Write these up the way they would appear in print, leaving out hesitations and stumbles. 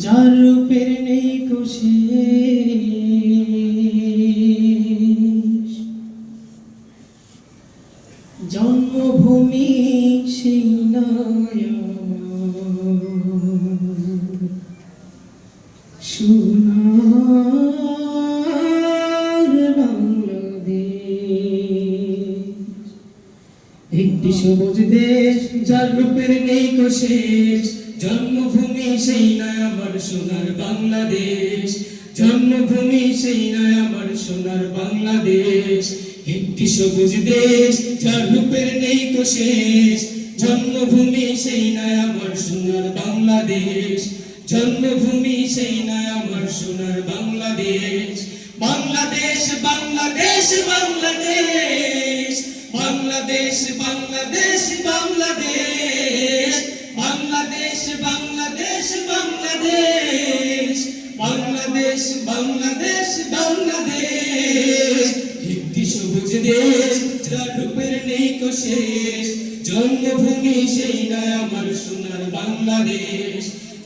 যার রূপের নেই শেষ, জন্মভূমি সেই নয় সোনার বাংলাদেশ। একটি সবুজ দেশ যার রূপের নেই শেষ, জন্মভূমি সেই নয় আমার সোনার বাংলাদেশ। জন্মভূমি সেই নয় আমার সোনার বাংলাদেশ। একটি সবুজ দেশ যার রূপের নেই শেষ, জন্মভূমি সেই নয় আমার সোনার বাংলাদেশ। জন্মভূমি সেই নয় আমার সোনার বাংলাদেশ। বাংলাদেশ বাংলাদেশ বাংলাদেশ, বাংলাদেশ বাংলাদেশ বাংলাদেশ, বাংলাদেশ বাংলাদেশ বাংলাদেশ, বাংলাদেশ বাংলাদেশ বাংলাদেশ। একটি সবুজ দেশ যার রূপের নেই শেষ, জন্মভূমি সেই নয় আমার সোনার বাংলাদেশ।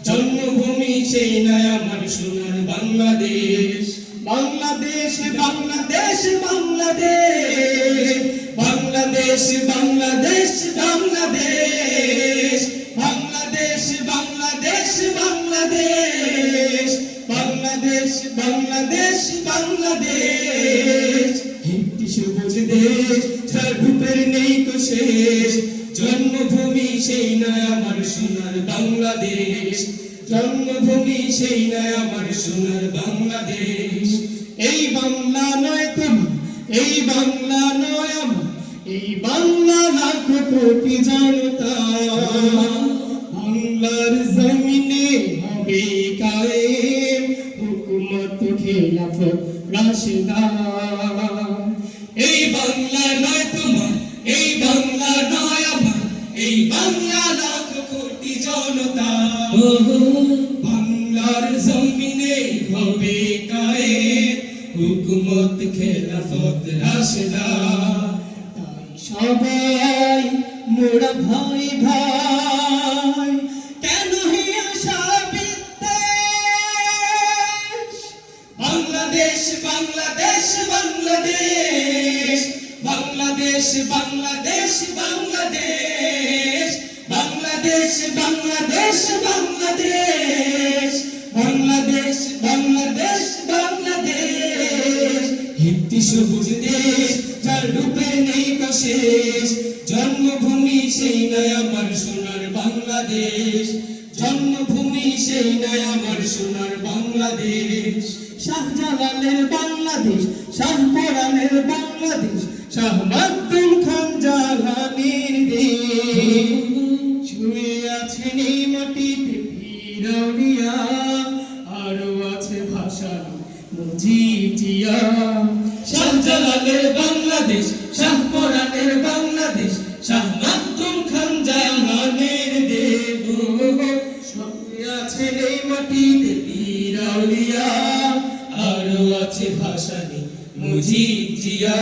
জন্মভূমি সেই নয় আমার সোনার বাংলাদেশ। বাংলাদেশ বাংলাদেশ বাংলাদেশ, বাংলাদেশ বাংলাদেশ বাংলাদেশ, বাংলাদেশ বাংলাদেশ বাংলাদেশ, বাংলাদেশ বাংলাদেশ বাংলাদেশ। একটি সবুজ দেশ যার রূপের নেই শেষ, জন্মভূমি সেই নয় আমার সোনার বাংলাদেশ। জন্মভূমি সেই নয় আমার সোনার বাংলাদেশ। এই বাংলা নয় তোমার, এই বাংলা নয় আমার, এই বাংলা লাখ কোটি জনতা। বাংলার জমিনে হবে কায়েম হুকুমত খেলাফত রাশেদা। এই বাংলা নয় তোমার, এই বাংলা নয় আমার, এই বাংলা লাখ কোটি জনতা। বাংলার জমিনে হবে কায়েম হুকুমত খেলাফত রাশেদা। তাই সবাই মোরা ভাই ভাই, কেন হে আশা বিদ্বেষ। বাংলাদেশ বাংলাদেশ বাংলাদেশ, বাংলাদেশ বাংলাদেশ বাংলাদেশ, বাংলাদেশ বাংলাদেশ বাংলাদেশ, বাংলাদেশ বাংলাদেশ বাংলাদেশ। একটি সবুজ দেশ যার রূপে নেই শেষ, জন্মভূমি সেই নয় আমার সোনার বাংলাদেশ। জন্মভূমি সেই নয় আমার সোনার বাংলাদেশ। শাহজালালের বাংলাদেশ, শাহপরানের বাংলাদেশ, শাহ মাকদুম খান জাহানের দেশ। ছুঁয়ে আছে এই মাটিতে পীর আউলিয়া, আরো আছে ভাষা মুজিব জিয়া। শাহজালালের বাংলাদেশ, শাহপরানের বাংলাদেশ, শাহ মাকদুম খান জাহানের দেশ। ছুঁয়ে আছে এই মাটিতে পীর আউলিয়া, আরো আছে ভাষা মুজিব জিয়া।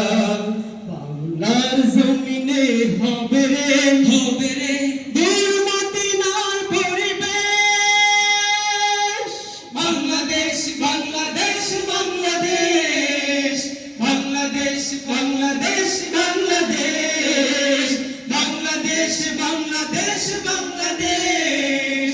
বাংলার জমিনে হবে রে, হবে রে দুর্মতিনার পরিবেশ। বাংলাদেশ বাংলাদেশ বাংলাদেশ, বাংলাদেশ বাংলাদেশ বাংলাদেশ, বাংলাদেশ বাংলাদেশ বাংলাদেশ,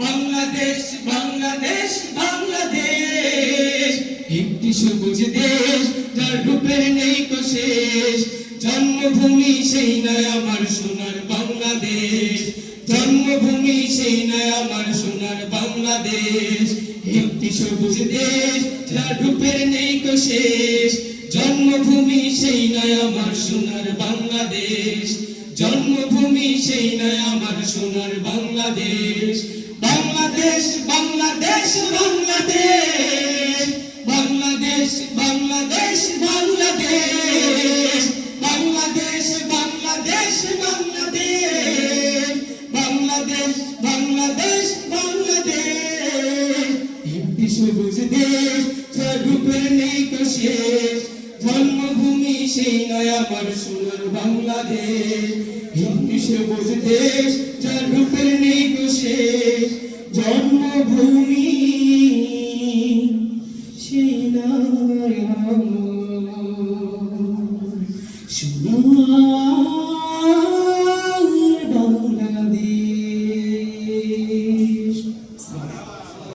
বাংলাদেশ বাংলাদেশ বাংলাদেশ। একটি সবুজ দেশ যার রূপের নেই শেষ, জন্মভূমি সেই নয় আমার সোনার বাংলাদেশ। জন্মভূমি সেই নয় আমার সোনার বাংলাদেশ। একটি সবুজ দেশ যার রূপের নেই শেষ, জন্মভূমি সেই নয় আমার সোনার বাংলাদেশ। জন্মভূমি সেই নয় আমার সোনার বাংলাদেশ। বাংলাদেশ বাংলাদেশ বাংলাদেশ, বাংলাদেশ বাংলাদেশ বাংলাদেশ, বাংলাদেশ বাংলাদেশ বাংলাদেশ, বাংলাদেশ বাংলাদেশ বাংলাদেশ। একটি সবুজ দেশ যার রূপের নেই শেষ, জন্মভূমি সেই নয় আমার সোনার বাংলাদেশ। একটি সবুজ দেশ যার রূপের নেই শেষ, নূর